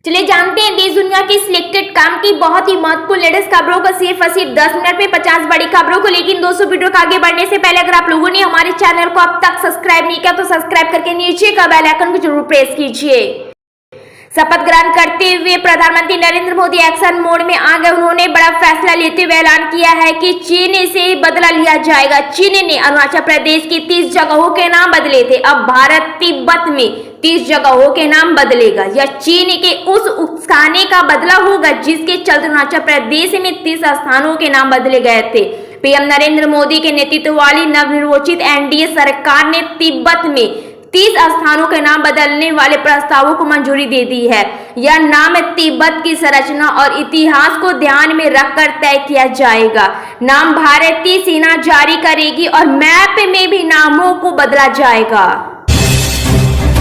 चलिए जानते हैं देश दुनिया की सिलेक्टेड काम की बहुत ही महत्वपूर्ण लेटेस्ट खबरों को सिर्फ 10 मिनट में 50 बड़ी खबरों को। लेकिन दोस्तों वीडियो को आगे बढ़ने से पहले अगर आप लोगों ने हमारे चैनल को अब तक सब्सक्राइब नहीं किया तो सब्सक्राइब करके नीचे का बेल आइकन को जरूर प्रेस कीजिए। शपथ ग्रहण करते हुए प्रधानमंत्री नरेंद्र मोदी एक्शन मोड में आ गए। उन्होंने बड़ा फैसला लेते हुए ऐलान किया है कि चीन से बदला लिया जाएगा। चीन ने अरुणाचल प्रदेश की 30 जगहों के नाम बदले थे, अब भारत तिब्बत में 30 जगहों के नाम बदलेगा। यह चीन के उस उकसाने का बदला होगा जिसके चलते अरुणाचल प्रदेश में 30 स्थानों के नाम बदले गए थे। पीएम नरेंद्र मोदी के नेतृत्व वाली नवनिर्वाचित एनडीए सरकार ने तिब्बत में 30 स्थानों के नाम बदलने वाले प्रस्तावों को मंजूरी दे दी है। यह नाम तिब्बत की संरचना और इतिहास को ध्यान में रखकर तय किया जाएगा। नाम भारतीय सेना जारी करेगी और मैप में भी नामों को बदला जाएगा।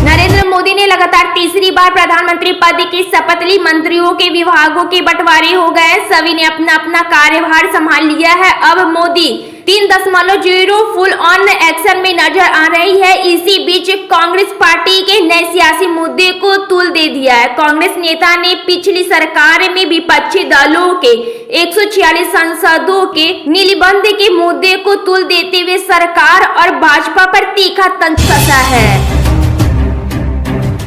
नरेंद्र मोदी ने लगातार तीसरी बार प्रधानमंत्री पद की शपथ ली। मंत्रियों के विभागों के बंटवारे हो गए, सभी ने अपना अपना कार्यभार संभाल लिया है। अब मोदी 3.0 फुल ऑन एक्शन में नजर आ रही है। इसी बीच कांग्रेस पार्टी के नए सियासी मुद्दे को तूल दे दिया है। कांग्रेस नेता ने पिछली सरकार में विपक्षी दलों के 146 सांसदों के निलंबन के मुद्दे को तूल देते हुए सरकार और भाजपा पर तीखा तंज कसा है।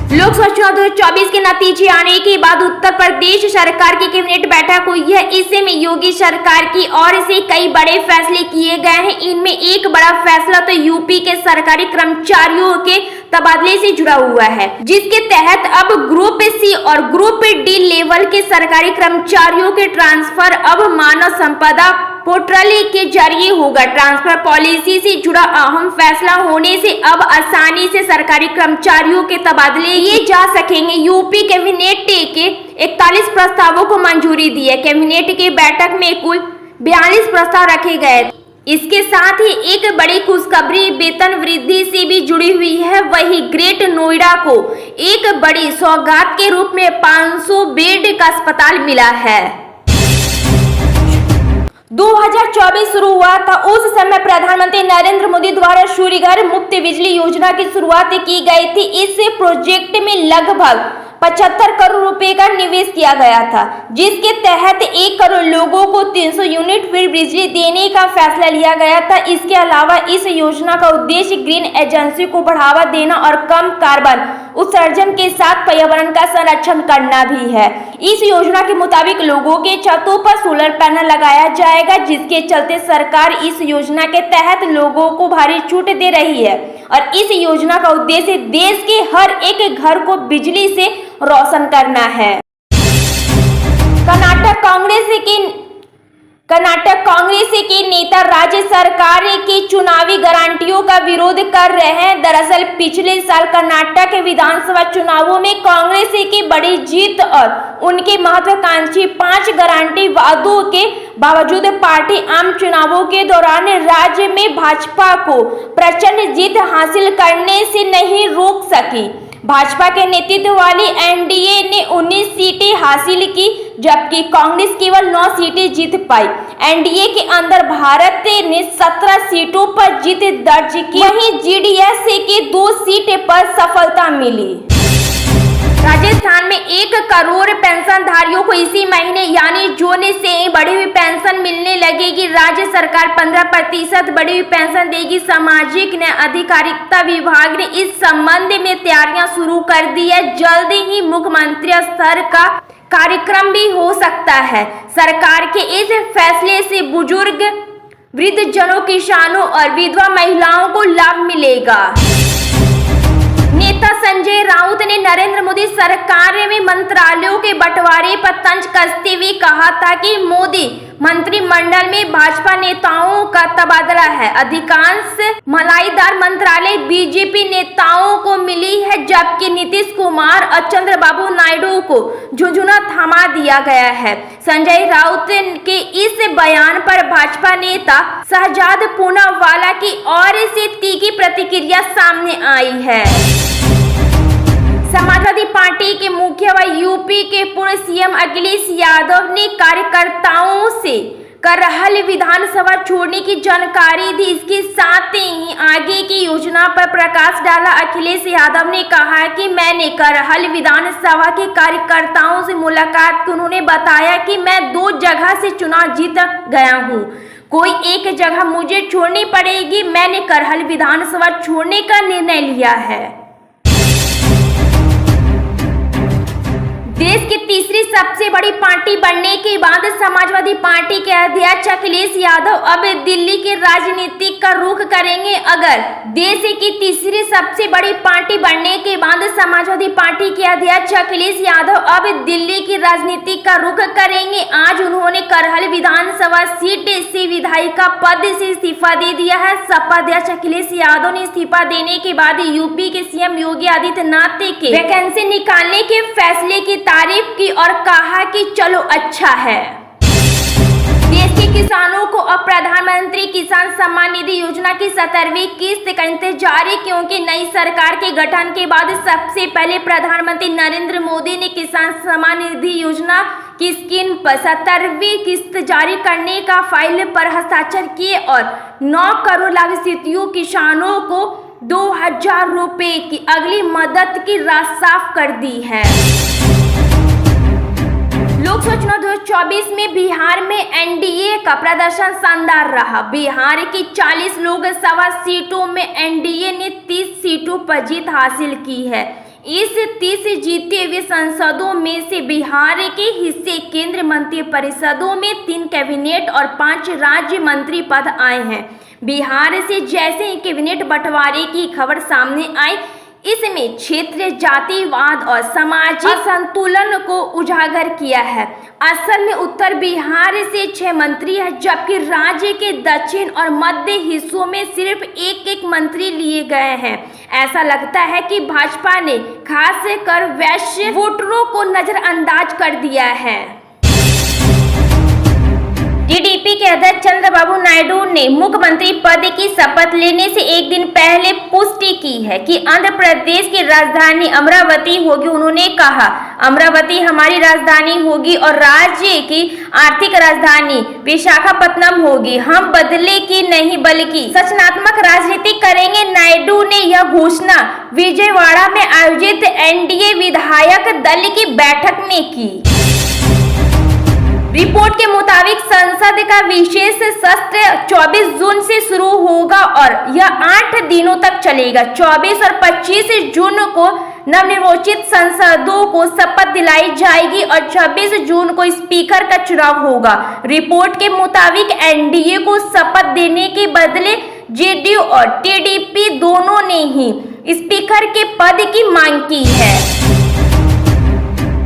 लोकसभा चुनाव 2024 के नतीजे आने के बाद उत्तर प्रदेश सरकार की कैबिनेट बैठक हुई है। इसमें योगी सरकार की ओर से कई बड़े फैसले किए गए हैं। इनमें एक बड़ा फैसला तो यूपी के सरकारी कर्मचारियों के तबादले से जुड़ा हुआ है, जिसके तहत अब ग्रुप सी और ग्रुप डी लेवल के सरकारी कर्मचारियों के ट्रांसफर अब मानव संपदा पोर्टल के जरिए होगा। ट्रांसफर पॉलिसी से जुड़ा अहम फैसला होने से अब आसानी से सरकारी कर्मचारियों के तबादले किए जा सकेंगे। यूपी कैबिनेट के 41 प्रस्तावों को मंजूरी दी है। कैबिनेट की बैठक में कुल 42 प्रस्ताव रखे गए। इसके साथ ही एक बड़ी खुशखबरी वेतन वृद्धि से भी जुड़ी हुई है। वही ग्रेट नोएडा को एक बड़ी सौगात के रूप में 500 बेड का अस्पताल मिला है। 2024 शुरू हुआ था, उस समय प्रधानमंत्री नरेंद्र मोदी द्वारा सूर्य घर मुफ्त बिजली योजना की शुरुआत की गई थी। इस प्रोजेक्ट में लगभग 75 करोड़ रुपए का निवेश किया गया था, जिसके तहत 1 करोड़ लोगों को 300 यूनिट फ्री बिजली देने का फैसला लिया गया था। इसके अलावा इस योजना का उद्देश्य ग्रीन एजेंसी को बढ़ावा देना और कम कार्बन उत्सर्जन के साथ पर्यावरण का संरक्षण करना भी है। इस योजना के मुताबिक लोगों के छतों पर सोलर पैनल लगाया जाएगा, जिसके चलते सरकार इस योजना के तहत लोगों को भारी छूट दे रही है। और इस योजना का उद्देश्य देश के हर एक घर को बिजली से रोशन करना है। कर्नाटक कांग्रेस के नेता राज्य सरकार की चुनावी गारंटियों का विरोध कर रहे हैं। दरअसल पिछले साल कर्नाटक के विधानसभा चुनावों में कांग्रेस की बड़ी जीत और उनके महत्वाकांक्षी 5 गारंटी वादों के बावजूद पार्टी आम चुनावों के दौरान राज्य में भाजपा को प्रचंड जीत हासिल करने से नहीं रोक सकी। भाजपा के नेतृत्व वाली एनडीए ने 19 सीटें हासिल की, जबकि कांग्रेस केवल 9 सीटें जीत पाई। एनडीए के अंदर भारत ने 17 सीटों पर जीत दर्ज की, वहीं जेडीएस के 2 सीट पर सफलता मिली। राजस्थान में 1 करोड़ पेंशनधारियों को इसी महीने यानी जून से बढ़ी हुई पेंशन मिलने लगेगी। राज्य सरकार 15% बढ़ी हुई पेंशन देगी। सामाजिक न्याय अधिकारिता विभाग ने इस संबंध में तैयारियां शुरू कर दी है। जल्द ही मुख्यमंत्री स्तर का कार्यक्रम भी हो सकता है। सरकार के इस फैसले से बुजुर्ग, वृद्धजनों, किसानों और विधवा महिलाओं को लाभ मिलेगा। नेता संजय राउत ने नरेंद्र मोदी सरकार में मंत्रालयों के बंटवारे पर तंज कसते हुए कहा था कि मोदी मंत्रिमंडल में भाजपा नेताओं का तबादला है। अधिकांश मलाईदार मंत्रालय बीजेपी नेताओं को मिली है, जबकि नीतीश कुमार और चंद्रबाबू नायडू को झुंझुना थमा दिया गया है। संजय राउत के इस बयान पर भाजपा नेता शहजाद पूनावाला की ओर से तीखी प्रतिक्रिया सामने आई है। समाजवादी पार्टी के मुखिया व यूपी के पूर्व सीएम अखिलेश यादव ने कार्यकर्ताओं से करहल विधानसभा छोड़ने की जानकारी दी। इसके साथ ही आगे की योजना पर प्रकाश डाला। अखिलेश यादव ने कहा कि मैंने करहल विधानसभा के कार्यकर्ताओं से मुलाकात की। उन्होंने बताया कि मैं 2 जगह से चुनाव जीत गया हूं, कोई एक जगह मुझे छोड़नी पड़ेगी। मैंने करहल विधानसभा छोड़ने का निर्णय लिया है। देश की तीसरी सबसे बड़ी पार्टी बनने के बाद समाजवादी पार्टी के अध्यक्ष अखिलेश यादव अब दिल्ली की राजनीति का रुख करेंगे। अगर देश की तीसरी सबसे बड़ी पार्टी बनने के बाद समाजवादी पार्टी के अध्यक्ष अखिलेश यादव अब दिल्ली की राजनीति का रुख करेंगे। आज उन्होंने करहल विधानसभा सीट से विधायिका पद से इस्तीफा दे दिया है। सपा अध्यक्ष अखिलेश यादव ने इस्तीफा देने के बाद यूपी के सीएम योगी आदित्यनाथ के वैकेंसी निकालने के फैसले की तारीफ की और कहा कि चलो अच्छा है। देश के किसानों को अब प्रधानमंत्री किसान सम्मान निधि योजना की 17वीं किस्त का इंतजार है, क्योंकि नई सरकार के गठन के बाद सबसे पहले प्रधानमंत्री नरेंद्र मोदी ने किसान सम्मान निधि योजना की स्कीम पर 17वीं किस्त जारी करने का फाइल पर हस्ताक्षर किए और 9 करोड़ लाभार्थियों किसानों को 2000 रुपए की अगली मदद की राशि साफ कर दी है। लोकसभा चुनाव 2024 में बिहार में एनडीए का प्रदर्शन शानदार रहा। बिहार की 40 लोकसभा सीटों में एनडीए ने 30 सीटों पर जीत हासिल की है। इस 30 जीते हुए सांसदों में से बिहार के हिस्से केंद्रीय मंत्रिपरिषदों में 3 कैबिनेट और 5 राज्य मंत्री पद आए हैं। बिहार से जैसे ही कैबिनेट बंटवारे की खबर सामने आई, इसमें क्षेत्रीय जातिवाद और सामाजिक असंतुलन को उजागर किया है। असल में उत्तर बिहार से 6 मंत्री हैं, जबकि राज्य के दक्षिण और मध्य हिस्सों में सिर्फ एक मंत्री लिए गए हैं। ऐसा लगता है कि भाजपा ने खासकर वैश्य वोटरों को नजरअंदाज कर दिया है। टीडीपी के अध्यक्ष चंद्रबाबू नायडू ने मुख्यमंत्री पद की शपथ लेने से एक दिन पहले पुष्टि की है कि आंध्र प्रदेश की राजधानी अमरावती होगी। उन्होंने कहा, अमरावती हमारी राजधानी होगी और राज्य की आर्थिक राजधानी विशाखापत्तनम होगी। हम बदले की नहीं बल्कि सचनात्मक राजनीति करेंगे। नायडू ने यह घोषणा विजयवाड़ा में आयोजित एनडीए विधायक दल की बैठक में की। रिपोर्ट के मुताबिक संसद का विशेष सत्र 24 जून से शुरू होगा और यह 8 दिनों तक चलेगा। 24 और 25 जून को नवनिर्वाचित सांसदों को शपथ दिलाई जाएगी और 26 जून को स्पीकर का चुनाव होगा। रिपोर्ट के मुताबिक एनडीए को शपथ देने के बदले जेडीयू और टीडीपी दोनों ने ही स्पीकर के पद की मांग की है।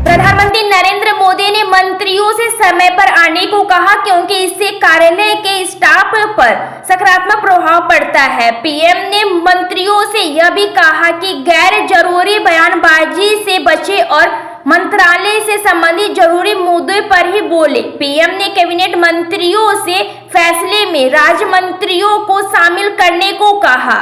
प्रधानमंत्री नरेंद्र मोदी ने मंत्रियों से समय पर आने को कहा, क्योंकि इससे कार्यालय के स्टाफ पर सकारात्मक प्रभाव पड़ता है। पीएम ने मंत्रियों से यह भी कहा कि गैर जरूरी बयानबाजी से बचे और मंत्रालय से संबंधित जरूरी मुद्दों पर ही बोले। पीएम ने कैबिनेट मंत्रियों से फैसले में राज्य मंत्रियों को शामिल करने को कहा।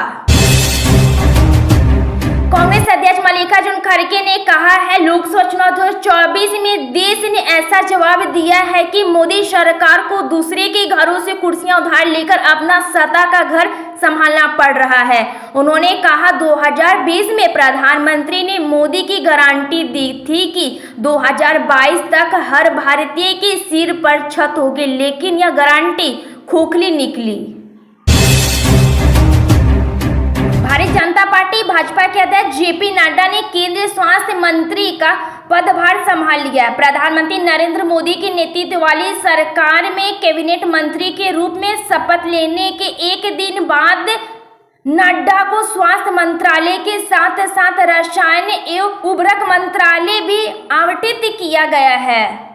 कांग्रेस अध्यक्ष मल्लिकार्जुन खड़गे ने कहा है, लोकसभा चुनाव 2024 में देश ने ऐसा जवाब दिया है कि मोदी सरकार को दूसरे के घरों से कुर्सियां उधार लेकर अपना सत्ता का घर संभालना पड़ रहा है। उन्होंने कहा, 2020 में प्रधानमंत्री ने मोदी की गारंटी दी थी कि 2022 तक हर भारतीय के सिर पर छत होगी, लेकिन यह गारंटी खोखली निकली। भारतीय जनता पार्टी भाजपा के अध्यक्ष जेपी नड्डा ने केंद्रीय स्वास्थ्य मंत्री का पदभार संभाल लिया। प्रधानमंत्री नरेंद्र मोदी के नेतृत्व वाली सरकार में कैबिनेट मंत्री के रूप में शपथ लेने के एक दिन बाद नड्डा को स्वास्थ्य मंत्रालय के साथ साथ रसायन एवं उर्वरक मंत्रालय भी आवंटित किया गया है।